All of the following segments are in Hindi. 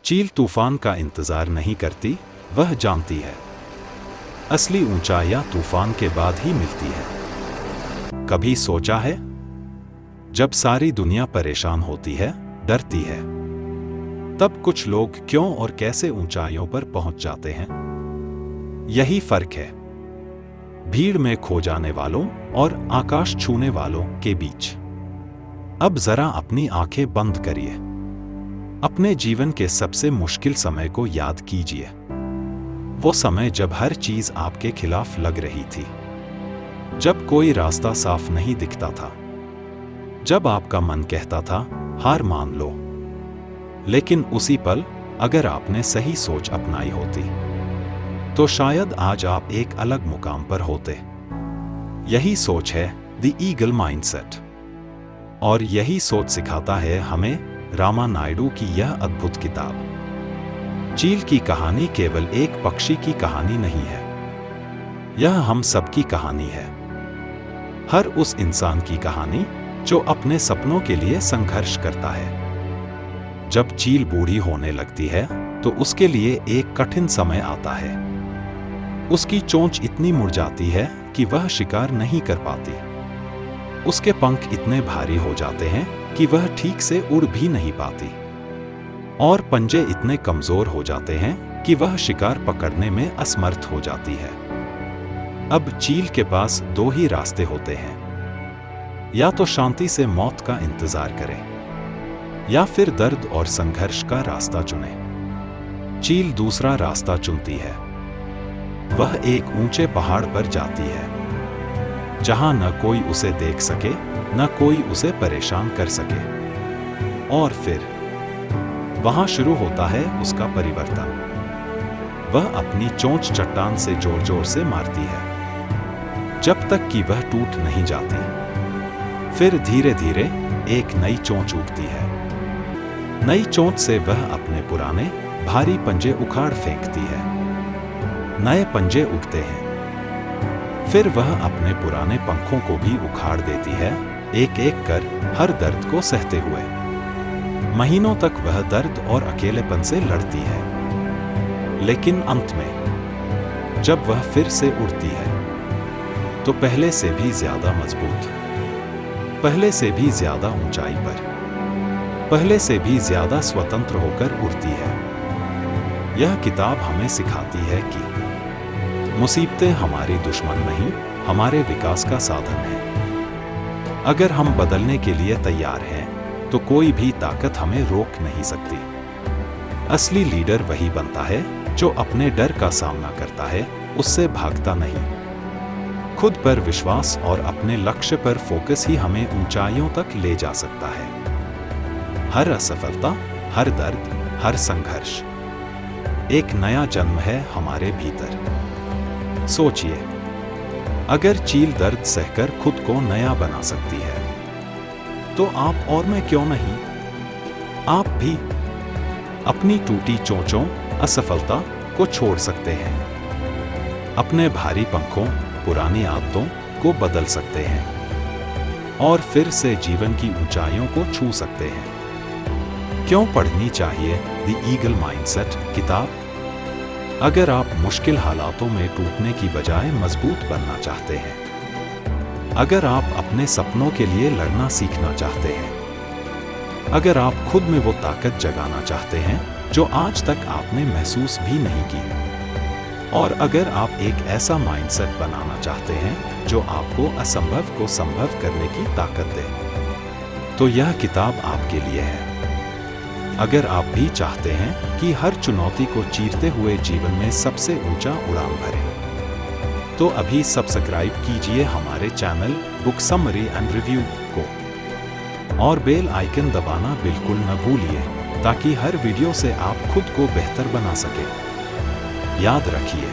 चील तूफान का इंतजार नहीं करती, वह जानती है असली ऊंचाइयां तूफान के बाद ही मिलती है। कभी सोचा है, जब सारी दुनिया परेशान होती है, डरती है, तब कुछ लोग क्यों और कैसे ऊंचाइयों पर पहुंच जाते हैं? यही फर्क है भीड़ में खो जाने वालों और आकाश छूने वालों के बीच। अब जरा अपनी आंखें बंद करिए, अपने जीवन के सबसे मुश्किल समय को याद कीजिए। वो समय जब हर चीज आपके खिलाफ लग रही थी, जब कोई रास्ता साफ नहीं दिखता था, जब आपका मन कहता था हार मान लो। लेकिन उसी पल अगर आपने सही सोच अपनाई होती, तो शायद आज आप एक अलग मुकाम पर होते। यही सोच है द ईगल माइंडसेट, और यही सोच सिखाता है हमें रामा नायडू की यह अद्भुत किताब। चील की कहानी केवल एक पक्षी की कहानी नहीं है, यह हम सबकी कहानी है। हर उस इंसान की कहानी जो अपने सपनों के लिए संघर्ष करता है। जब चील बूढ़ी होने लगती है तो उसके लिए एक कठिन समय आता है। उसकी चोंच इतनी मुरझाती है कि वह शिकार नहीं कर पाती। उसके पंख इतने भारी हो जाते हैं कि वह ठीक से उड़ भी नहीं पाती, और पंजे इतने कमजोर हो जाते हैं कि वह शिकार पकड़ने में असमर्थ हो जाती है। अब चील के पास दो ही रास्ते होते हैं, या तो शांति से मौत का इंतजार करें, या फिर दर्द और संघर्ष का रास्ता चुने। चील दूसरा रास्ता चुनती है। वह एक ऊंचे पहाड़ पर जाती है, जहां न कोई उसे देख सके, न कोई उसे परेशान कर सके। और फिर वहां शुरू होता है उसका परिवर्तन। वह अपनी चोंच चट्टान से जोर जोर से मारती है, जब तक कि वह टूट नहीं जाती। फिर धीरे धीरे एक नई चोंच उगती है। नई चोंच से वह अपने पुराने भारी पंजे उखाड़ फेंकती है। नए पंजे उगते हैं। फिर वह अपने पुराने पंखों को भी उखाड़ देती है, एक एक कर, हर दर्द को सहते हुए। महीनों तक वह दर्द और अकेलेपन से लड़ती है, लेकिन अंत में जब वह फिर से उड़ती है, तो पहले से भी ज्यादा मजबूत, पहले से भी ज्यादा ऊंचाई पर, पहले से भी ज्यादा स्वतंत्र होकर उड़ती है। यह किताब हमें सिखाती है कि मुसीबतें हमारी दुश्मन नहीं, हमारे विकास का साधन है। अगर हम बदलने के लिए तैयार हैं, तो कोई भी ताकत हमें रोक नहीं सकती। असली लीडर वही बनता है जो अपने डर का सामना करता है, उससे भागता नहीं। खुद पर विश्वास और अपने लक्ष्य पर फोकस ही हमें ऊंचाइयों तक ले जा सकता है। हर असफलता, हर दर्द, हर संघर्ष एक नया जन्म है हमारे भीतर। सोचिए, अगर चील दर्द सहकर खुद को नया बना सकती है, तो आप और मैं क्यों नहीं? आप भी अपनी टूटी चोंचों, असफलता को छोड़ सकते हैं। अपने भारी पंखों, पुरानी आदतों को बदल सकते हैं, और फिर से जीवन की ऊंचाइयों को छू सकते हैं। क्यों पढ़नी चाहिए द ईगल माइंडसेट किताब? अगर आप मुश्किल हालातों में टूटने की बजाय मजबूत बनना चाहते हैं, अगर आप अपने सपनों के लिए लड़ना सीखना चाहते हैं, अगर आप खुद में वो ताकत जगाना चाहते हैं जो आज तक आपने महसूस भी नहीं की, और अगर आप एक ऐसा माइंडसेट बनाना चाहते हैं जो आपको असंभव को संभव करने की ताकत दे, तो यह किताब आपके लिए है। अगर आप भी चाहते हैं कि हर चुनौती को चीरते हुए जीवन में सबसे ऊंचा उड़ान भरें, तो अभी सब्सक्राइब कीजिए हमारे channel book summary and review को, और बेल आइकन दबाना बिल्कुल न भूलिए, ताकि हर वीडियो से आप खुद को बेहतर बना सकें। याद रखिए,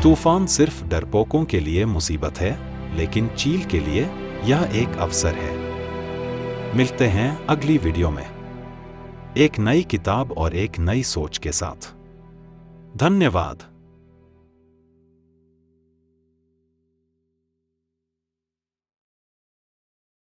तूफान सिर्फ डरपोकों के लिए मुसीबत है, लेकिन चील के लिए यह एक अवसर है। मिलते हैं अगली वीडियो में एक नई किताब और एक नई सोच के साथ। धन्यवाद।